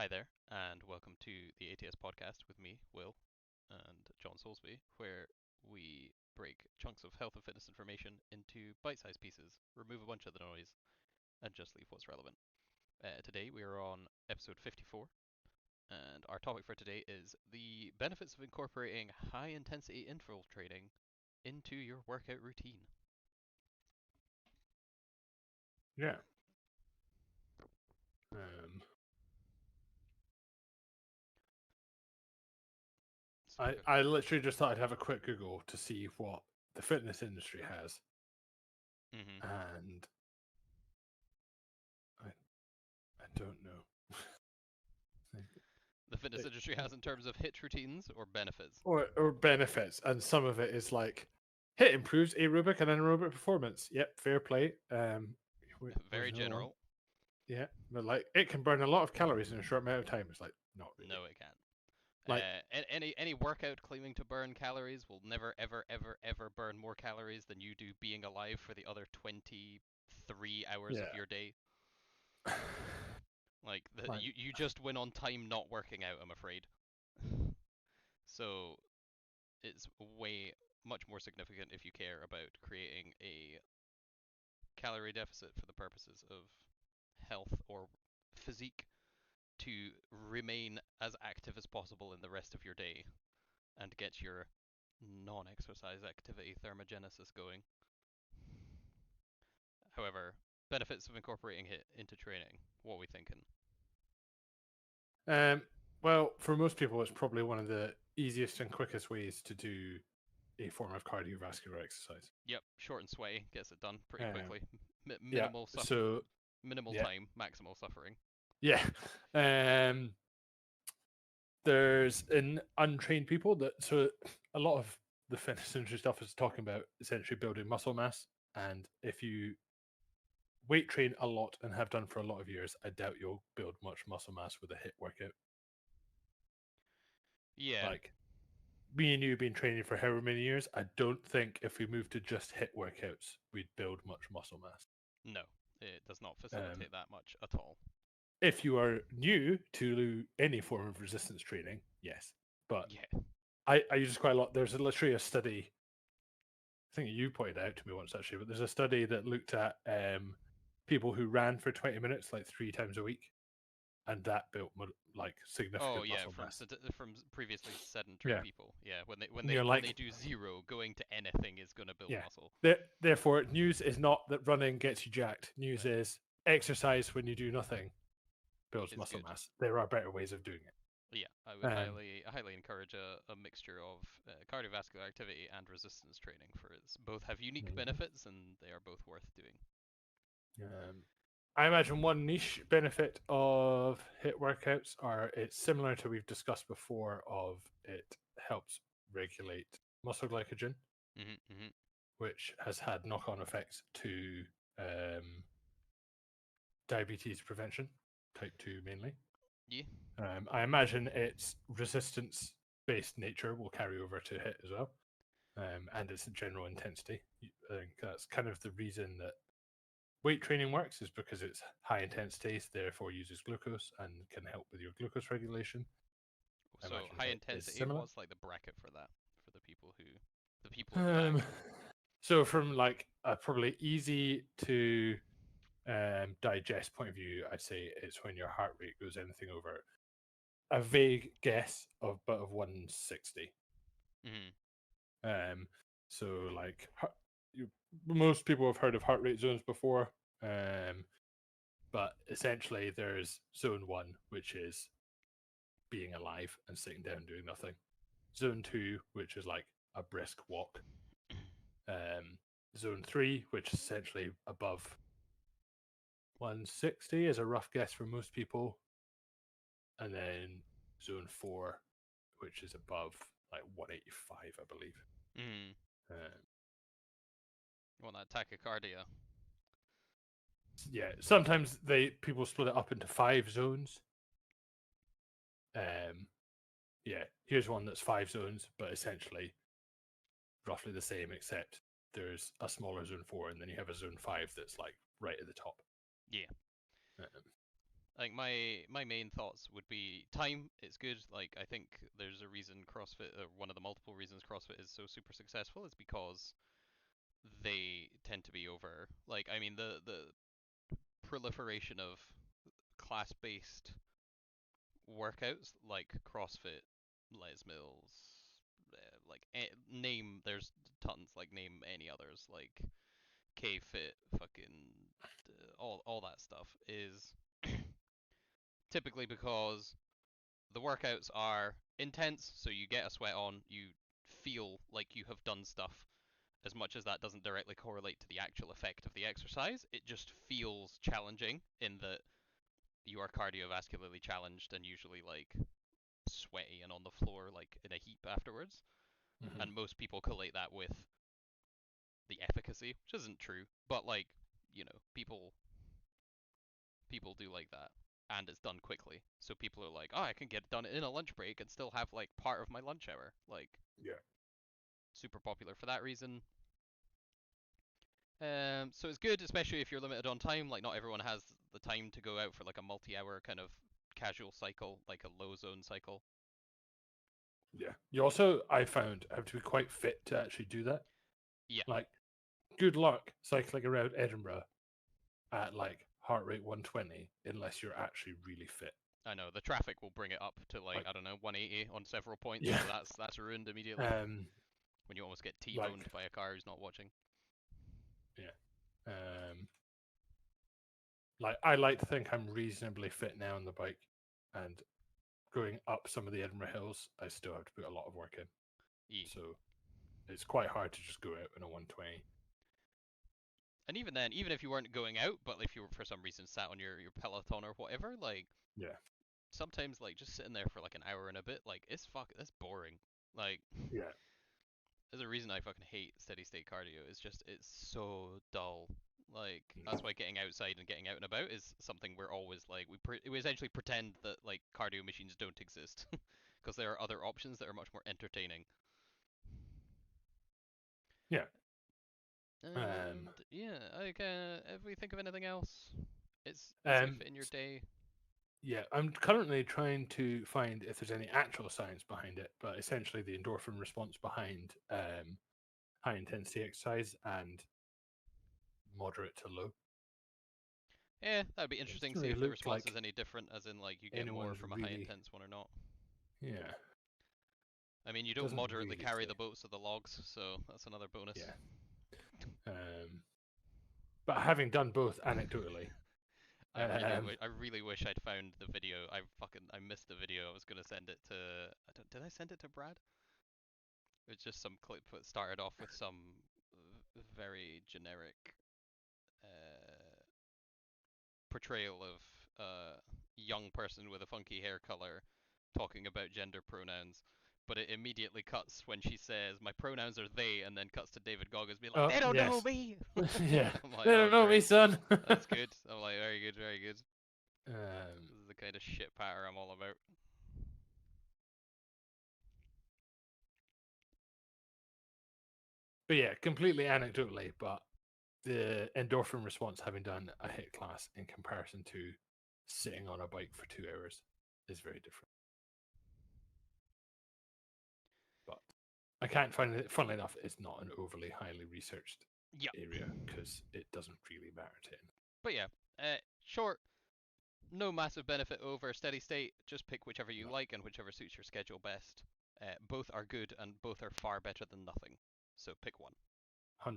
Hi there, and welcome to the ATS podcast with me, Will, and John Soulsby, where we break chunks of health and fitness information into bite sized pieces, remove a bunch of the noise, and just leave what's relevant. Today we are on episode 54, and our topic for today is the benefits of incorporating high intensity interval training into your workout routine. Yeah. Um, So I, pick I literally just thought I'd have a quick Google to see what the fitness industry has, hmm and I don't know. The fitness industry has in terms of HIIT routines or benefits. or benefits, and some of it is like HIIT improves aerobic and anaerobic performance. Yep, fair play. Where's Very another one? general. Yeah, but like it can burn a lot of calories in a short amount of time. It's like not really. No, it can't. Like Any workout claiming to burn calories will never ever ever ever burn more calories than you do being alive for the other 23 hours of yeah, your day. Like like you just win on time not working out, I'm afraid. So it's way much more significant if you care about creating a calorie deficit for the purposes of health or physique to remain as active as possible in the rest of your day and get your non-exercise activity thermogenesis going. However, benefits of incorporating it into training. What are we thinking? um, well, for most people, it's probably one of the easiest and quickest ways to do a form of cardiovascular exercise. Yep, short and sweaty, gets it done pretty Um, quickly. yeah. Minimal So minimal yeah, time, maximal suffering. yeah. Um, there's an untrained people that a lot of the fitness industry stuff is talking about essentially building muscle mass. And if you weight train a lot and have done for a lot of years, I doubt you'll build much muscle mass with a HIIT workout. Yeah, Like me and you have been training for however many years. I don't think if we moved to just HIIT workouts, we'd build much muscle mass. no, it does not Um, facilitate that much at all. if you are new to any form of resistance training, yes. But Yeah. I use this quite a lot. There's literally a study, I think you pointed out to me once actually, but there's a study that looked at people who ran for 20 minutes like 3 times a week, and that built like Oh significant yeah, muscle mass. from previously sedentary Yeah. people. Yeah, when they when And they you're when they like, do zero, going to anything is gonna build yeah. muscle. Therefore, news is not that running gets you jacked. News No, is exercise when you do nothing builds it's muscle good. mass. There are better ways of doing Yeah, I it. would highly encourage a mixture of cardiovascular activity and resistance training for its both have unique Mhm. benefits and they are both worth doing. I imagine one niche benefit of HIIT workouts are it's similar to we've discussed before of it helps regulate muscle glycogen, Hmm. which has had knock-on effects to um, diabetes prevention, type 2 mainly. Yeah. I imagine its resistance-based nature will carry over to HIIT as well, and its general intensity. I think that's kind of the reason that weight training works is because it's high intensity, therefore uses glucose and can help with your glucose regulation. I So imagine high it is intensity. similar. What's like the bracket for that for the people in the back? Um, so from like a probably easy to digest point of view, I'd say it's when your heart rate goes anything over a vague guess of 160. Hmm. Um, so like you, most people have heard of heart rate zones before. Um, but essentially there's zone one, which is being alive and sitting down doing nothing. Zone two, which is like a brisk walk. Zone three, which is essentially above 160, is a rough guess for most people. And then zone four, which is above like 185, I believe. Hmm. Uh, You want that tachycardia? yeah, sometimes people split it up into 5 zones. Um, yeah, here's one that's 5 zones, but essentially roughly the same, except there's a smaller zone four, and then you have a zone five that's like right at the top. Yeah. Um, Like my main thoughts would be time. It's good. Like I think there's a reason CrossFit, one of the multiple reasons CrossFit is so super successful is because they tend to be over. Like I mean the proliferation of class-based workouts like CrossFit, Les Mills, like name there's tons. Like name any others like K-Fit, fucking all that stuff is typically because the workouts are intense, so you get a sweat on, you feel like you have done stuff. As much as that doesn't directly correlate to the actual effect of the exercise, it just feels challenging in that you are cardiovascularly challenged and usually like sweaty and on the floor like in a heap afterwards. Hmm. And most people collate that with the efficacy, which isn't true, but like, people do like that. And it's done quickly. So people are like, oh, I can get it done in a lunch break and still have like part of my lunch hour. Like Yeah. super popular for that reason. So it's good, especially if you're limited on time. Like not everyone has the time to go out for like a multi-hour kind of casual cycle, like a low zone cycle. Yeah. You also, I found, have to be quite fit to actually do that. Yeah, Like, good luck cycling around Edinburgh at like heart rate 120 unless you're actually really fit. I know the traffic will bring it up to like Like, I don't know 180 on several points, yeah. so that's ruined immediately Um, when you almost get like, T-boned by a car who's not watching. yeah. Like, I like to think I'm reasonably fit now on the bike, and going up some of the Edinburgh hills, I still have to put a lot of work in. E. So it's quite hard to just go out in a 120. And even then, even if you weren't going out, but if you were for some reason sat on your Peloton or whatever, like Yeah. sometimes like just sitting there for like an hour and a bit, like it's boring. Like Yeah. there's a reason I fucking hate steady state cardio. It's so dull. Like that's why getting outside and getting out and about is something we're always like we essentially pretend that like cardio machines don't exist because there are other options that are much more entertaining. Yeah. Um, And yeah, like if we think of anything else, it's easy to um, fit in your day. yeah, I'm currently trying to find if there's any actual science behind it, but essentially the endorphin response behind high intensity exercise and moderate to low. Yeah, that'd be It interesting. doesn't See really if the look response is like any different, as in like you get more anyone's from a high really, intense one or not. yeah, I mean, you don't doesn't moderately really carry say. the boats of the logs, so that's another bonus. Yeah. Um, but having done both anecdotally, um, I really wish I'd found the video. I missed the video. I was gonna send it to. Did I send it to Brad? It's just some clip that started off with some very generic uh, portrayal of a young person with a funky hair color talking about gender pronouns. But it immediately cuts when she says, "My pronouns are they," and then cuts to David Goggins being like, oh "They don't know yes, me." yeah, I'm like, they "Oh, don't know me, great, son. that's good." I'm like, "Very good, very good." um, This is the kind of shit patter I'm all about. but yeah, completely anecdotally, but the endorphin response having done a hit class in comparison to sitting on a bike for 2 hours is very different. But I can't find it. Funnily enough, it's not an overly highly researched Yeah, area because it doesn't really matter to him. but yeah, short, no massive benefit over steady state. Just pick whichever you No, like and whichever suits your schedule best. Both are good and both are far better than nothing. So pick one. 100%.